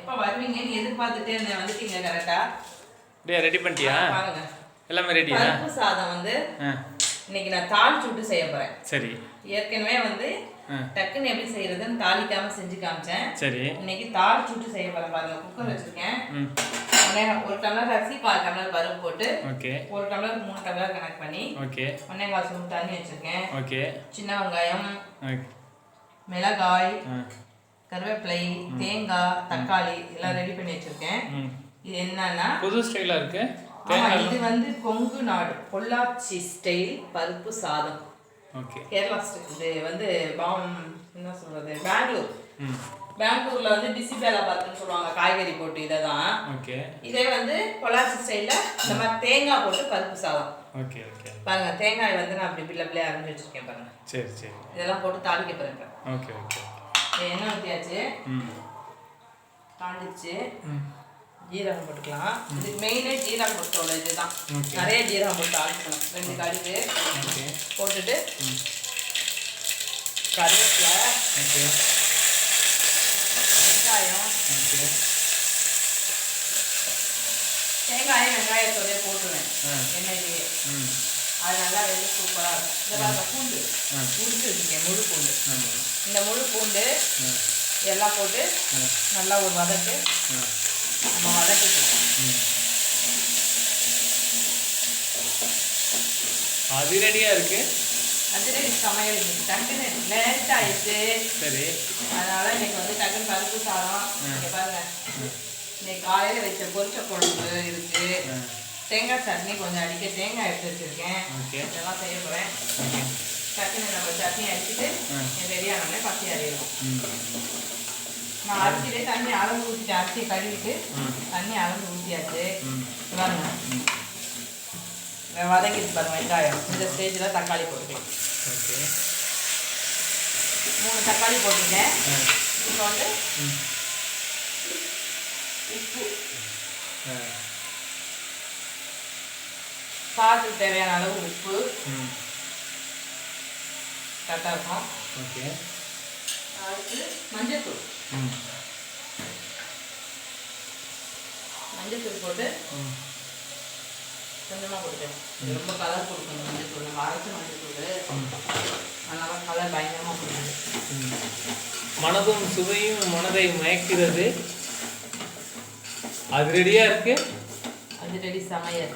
எப்போ வருவீங்கன்னு எதிர்பார்த்துட்டே இருந்தேன். வந்துட்டீங்க கரெக்டா. டேய் ரெடி பண்ணிட்டியா? பாருங்க எல்லாமே ரெடியா? பருப்பு சாதம் வந்து இன்னைக்கு நான் தாளிச்சு விட்டு செய்ய போறேன். சரி. ஏற்கனவே வந்து டக்குன்னு எப்படி செய்யறதுன்னு தாளிக்காம செஞ்சு காமிச்சேன். சரி. இன்னைக்கு தாளிச்சு விட்டு செய்ய போறேன். பாருங்க குக்கர் வச்சிருக்கேன். ஒரு டம்ளர் அரிசி 4 டம்ளர் பருப்பு போட்டு ஒரு டம்ளர் 3 டம்ளர் கணக்கு பண்ணி 1.25 ஸ்பூன் தண்ணி வச்சிருக்கேன். சின்ன வெங்காயம், மிளகாய், கருவேப்பிலை, தேங்காய், தக்காளி எல்லாம் ரெடி பண்ணி வச்சிருக்கேன். இது என்னன்னா புது ஸ்டைலா இருக்கு. இது வந்து கொங்கு நாடு பொள்ளாச்சி ஸ்டைல் பருப்பு சாதம். கேரளா ஸ்டைல். இது வந்து என்ன சொல்றது, பெங்களூர்ல வந்து பிசிபேலா பாத்துன்னு சொல்லுவாங்க, காய்கறி போட்டு. இததான் இதே வந்து பொள்ளாச்சி ஸ்டைல்ல இந்த மாதிரி தேங்காய் போட்டு பருப்பு சாதம். பாருங்க தேங்காய் வந்து நான் அப்படி பிள்ளை பிள்ளையா அரைஞ்சு வச்சிருக்கேன் பாருங்க. சரி சரி. இதெல்லாம் போட்டு தாளிக்க போறேன். எண்ணெய் ஊற்றியாச்சு, காஞ்சிச்சு. ஜீரகம் போட்டுக்கலாம். இதுக்கு மெயினே ஜீரகம் போட்டோட இதுதான். நிறைய ஜீரகம் போட்டு தாளிக்கணும். 2 கடுகு போட்டுட்டு கருவேப்பிலை, வெங்காயம், தேங்காயும் வெங்காயத்தோடய போட்டுருவேன் எண்ணெயிலேயே. அது நல்லா வெள்ளை சூப்பராக இருக்கும். இதை பாருங்க, பூண்டு உரிச்சு வச்சுருக்கேன், முழு பூண்டு. இந்த முழு பூண்டு எல்லாம் போட்டு நல்லா ஒரு வதக்கு நம்ம வதக்கிக்கலாம். அது ரெடியா இருக்கு. அது ரெடி. சமையல் டக்குன்னு லேட் ஆயிடுச்சு. சரி. அதனால இன்னைக்கு வந்து டக்குன்னு பருப்பு சாதம். இங்கே பாருங்க, இன்னைக்கு காலையில் வச்ச பொரிச்ச குழம்பு இருக்கு. தேங்காய் சட்னி கொஞ்சம் அடிக்க தேங்காய் எடுத்து வச்சிருக்கேன். இதெல்லாம் செய்ய போகிறேன். டக்குன்னு நம்ம சட்னி அடிச்சுட்டு ரெடியானோடனே பசி அறியணும். நான் அரிசியிலே தண்ணி அளந்து ஊற்றிட்டேன். அரிசியை கழுவிட்டு தண்ணி அளந்து ஊற்றியாச்சு. பாருங்க வதங்கிட்டு பாருங்க வெங்காயம். இந்த ஸ்டேஜில் தக்காளி போட்டுக்கலாம். 3 தக்காளி போட்டுட்டேன். இப்போ வந்து உப்பு, சாதத்துக்கு தேவையான அளவு உப்பு கரெக்டாக இருக்கும். அடுத்து மஞ்சத்தூள் போட்டு கொஞ்சமாக கொடுக்கணும். ரொம்ப கலர் கொடுக்கணும். மஞ்சத்தூள் நம்ம அரைச்ச மஞ்சத்தூள் அதனால கலர் பயங்கரமாக கொடுக்கணும். மனதும் சுவையும் மனதை மயக்கிறது. அது ரெடியா இருக்கு. அது ரெடி. சமையல்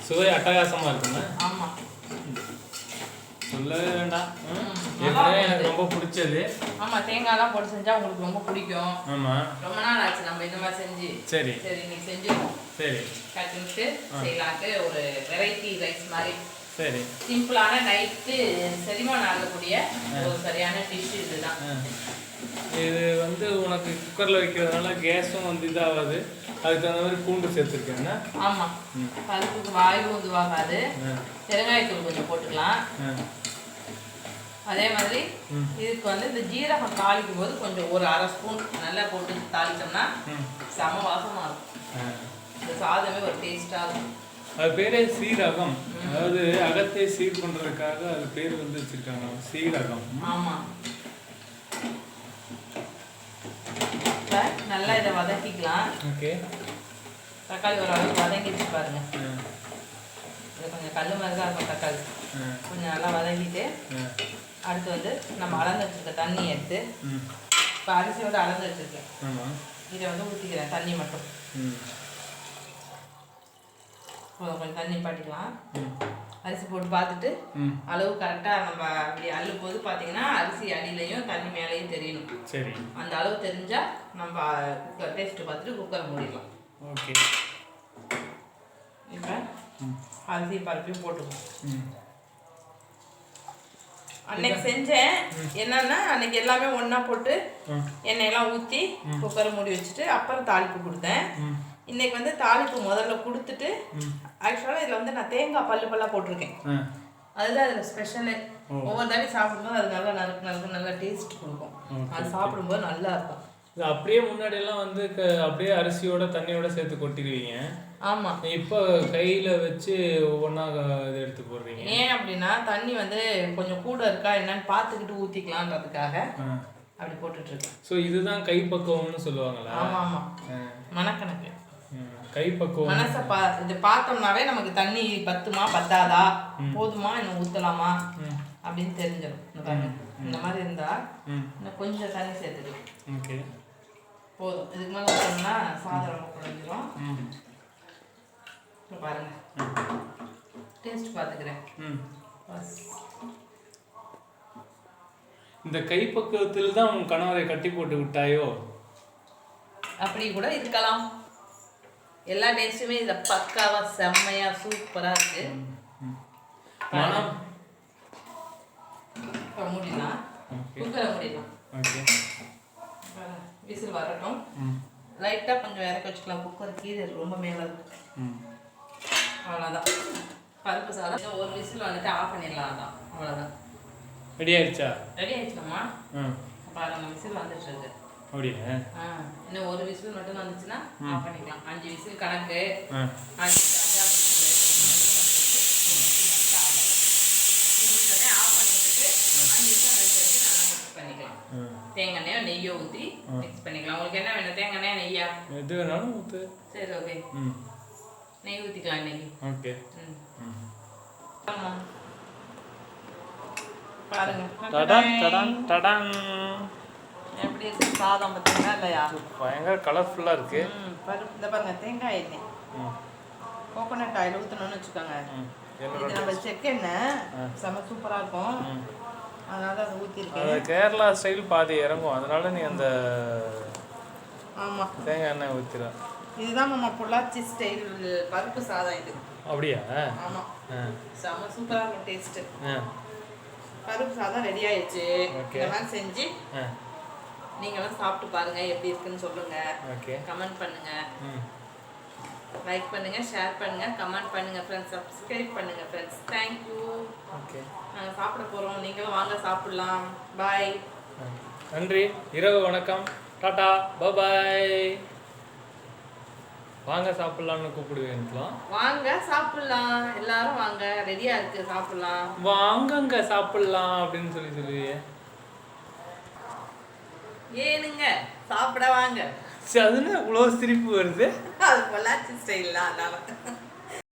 சுவை அட்டகாசமா இருக்குங்க. ஆமா, சொல்லவே வேண்டாம். எனக்கு ரொம்ப பிடிச்சது. ஆமா, தேங்காய்லாம் போட்டு செஞ்சா உங்களுக்கு ரொம்ப பிடிக்கும். ஆமா, ரொம்ப நாள் ஆச்சு நம்ம இந்த மாதிரி செஞ்சு. சரி சரி, இன்னைக்கு செஞ்சுருவோம். சரி, கட்டுட்டு செய்யலான்ட்டு ஒரு வெரைட்டி ரைஸ் மாதிரி. சரி, சிம்பிளான நைட்டு செரிமானம் ஆகக்கூடிய ஒரு சரியான டிஷ் இதுதான். இது வந்து உனக்கு குக்கர்ல வைக்கிறதுனால கேஸும் வந்து இதாகாது. அதுக்கு தகுந்த மாதிரி பூண்டு சேர்த்துருக்கேன். ஆமா, பருப்புக்கு வாயுவும் இதுவாகாது. பெருங்காயத்தூள் கொஞ்சம் போட்டுக்கலாம். அதே மாதிரி இதுக்கு வந்து இந்த ஜீரகம் தாளிக்கும் போது கொஞ்சம் ஒரு 1/2 ஸ்பூன் நல்லா போட்டு தாளிச்சோம்னா செம வாசமா இருக்கும். இந்த சாதமே ஒரு டேஸ்டா இருக்கும். அது பேரே சீரகம். அதாவது அகத்தை சீர் பண்றதுக்காக அது பேர் வந்து வச்சிருக்காங்க, சீரகம். ஆமா. நல்லா இதை வதக்கிக்கலாம். தக்காளி ஓரளவுக்கு வதங்கிடுச்சு பாருங்க. இது கொஞ்சம் கல் மாதிரி தான் இருக்கும் தக்காளி. கொஞ்சம் நல்லா வதக்கிட்டு அடுத்து வந்து நம்ம அளந்து வச்சிருக்க தண்ணி எடுத்து, இப்போ அரிசியோட அளந்து வச்சிருக்கேன், இதை வந்து ஊற்றிக்கிறேன். தண்ணி மட்டும் கொஞ்சம் தண்ணி பாட்டிக்கலாம். அரிசி போட்டு பார்த்துட்டு அளவு கரெக்டாக நம்ம அப்படி அள்ளும் போது பார்த்தீங்கன்னா அரிசி அடியிலையும் தண்ணி மேலேயும் தெரியணும். சரி, அந்த அளவு தெரிஞ்சால் நம்ம குக்கர் டேஸ்ட்டு பார்த்துட்டு குக்கரை மூடிடலாம். ஓகே. இப்போ அரிசி பருப்பையும் போட்டுக்கணும். அன்னைக்கு செஞ்சேன். என்னன்னா அன்னைக்கு எல்லாமே ஒன்றா போட்டு எண்ணெயெல்லாம் ஊற்றி குக்கரை மூடி வச்சுட்டு அப்புறம் தாளிப்பு கொடுத்தேன். இன்னைக்கு வந்து தாளிப்பு முதல்ல கொடுத்துட்டு, ஆக்சுவலாக இதில் வந்து நான் தேங்காய் பல்லாக போட்டிருக்கேன். அதுதான் அதில் ஸ்பெஷலு. ஒவ்வொரு தாடி சாப்பிடும்போது அது நல்லா நல்லா டேஸ்ட் கொடுக்கும். அது சாப்பிடும்போது நல்லா இருக்கும். இது அப்படியே முன்னாடி எல்லாம் வந்து அப்படியே அரிசியோட தண்ணியோட சேர்த்து கொட்டிடுவீங்க. ஆமா, இப்போ கையில வச்சு ஒவ்வொன்றா இது எடுத்து போடுறீங்க. ஏன் அப்படின்னா தண்ணி வந்து கொஞ்சம் கூட இருக்கா என்னன்னு பார்த்துக்கிட்டு ஊற்றிக்கலான்றதுக்காக அப்படி போட்டுட்ருக்கேன். ஸோ இதுதான் கைப்பக்குவம்னு சொல்லுவாங்களா? ஆமாம் ஆமாம், மனக்கணக்கு. கைப்பக்குவம் மனசை இது பார்த்தோம்னாவே நமக்கு தண்ணி பத்துமா பத்தாதா, போதுமா இன்னும் ஊற்றலாமா அப்படின்னு தெரிஞ்சிடும். இந்த மாதிரி இருந்தால் இன்னும் கொஞ்சம் தண்ணி சேர்த்துக்கலாம். ஓகே, போதும். இதுக்கு மேலே ஊற்றோம்னா சாதம் ரொம்ப குறைஞ்சிரும். இப்போ பாருங்க, டேஸ்ட் பார்த்துக்கிறேன். இந்த கைப்பக்குவத்தில் தான் உன் கணவரை கட்டி போட்டு விட்டாயோ? அப்படி கூட இருக்கலாம். எல்லா டேஸ்ட்டுமே இதை பக்காவா செம்மையா சூப்பரா இருக்கு. மனம் மூடிடலாம், குக்கரை மூடிடலாம். ஓகே, விசில் வரட்டும். லைட்டாக கொஞ்சம் இறக்க வச்சுக்கலாம். குக்கர் கீழே ரொம்ப மேலே இருக்கு. அவ்வளோதான், பருப்பு சாதம் ஒரு விசில் வந்துட்டு ஆஃப் பண்ணிடலாம். தான் அவ்வளோதான். ரெடி ஆயிடுச்சா? ரெடி ஆயிடுச்சுமா. பாருங்க, விசில் வந்துட்டு இருக்கு. அப்படியா? இன்னும் ஒரு விசில் மட்டும் வந்துச்சுன்னா ஆஃப் பண்ணிக்கலாம். 5 விசில் கணக்கு. 5 தேங்காய் எண்ணெயோ நெய்யோ ஊற்றி மிக்ஸ் பண்ணிக்கலாம். உங்களுக்கு என்ன வேணும், தேங்காய் எண்ணெயா நெய்யா? எது வேணாலும் ஊற்று. சரி, ஓகே. நெய் ஊற்றிக்கலாம். நெய். ஓகே. பாருங்க, எப்படி இருக்கு சாதம் பார்த்தீங்களா இல்லையா? பயங்கர கலர்ஃபுல்லாக இருக்கு. பருப்பு இந்த பாருங்க, தேங்காய் எண்ணெய் கோகோனட் ஆயில் ஊற்றணும்னு வச்சுக்கோங்க. இது நம்ம செக்கெண்ணெய் செம்ம சூப்பராக இருக்கும். அதனால அதை ஊற்றிருக்கேன். கேரளா ஸ்டைல் பாதி இறங்கும், அதனால நீ அந்த ஆமாம் தேங்காய் எண்ணெய் ஊற்றிட. இதுதான் நம்ம பொள்ளாச்சி ஸ்டைல் பருப்பு சாதம் இது. அப்படியா? ஆமாம், செம்ம சூப்பராக இருக்கும் டேஸ்ட்டு. பருப்பு சாதம் ரெடி ஆயிடுச்சு. இந்த மாதிரி செஞ்சு நீங்களும் சாப்பிட்டு பாருங்க, எப்படி இருக்குன்னு சொல்லுங்க. கமெண்ட் பண்ணுங்க, லைக் பண்ணுங்க, ஷேர் பண்ணுங்க, கமெண்ட் பண்ணுங்க ஃப்ரெண்ட்ஸ், சப்ஸ்கிரைப் பண்ணுங்க ஃப்ரெண்ட்ஸ். தேங்க்யூ. ஓகே, நாங்கள் சாப்பிட போகிறோம், நீங்களும் வாங்க சாப்பிடலாம். பாய், நன்றி, இரவு வணக்கம், டாடா, பாய். வாங்க சாப்பிடலாம்னு கூப்பிடுவேன். வாங்க சாப்பிடலாம், எல்லாரும் வாங்க, ரெடியா இருக்கு, சாப்பிடலாம், வாங்கங்க சாப்பிடலாம் அப்படின்னு சொல்லுவியே. ஏனுங்க சாப்பிட வாங்க. அதுன்னு இவ்வளோ சிரிப்பு வருது. அது பொள்ளாச்சி ஸ்டைல்லாம்.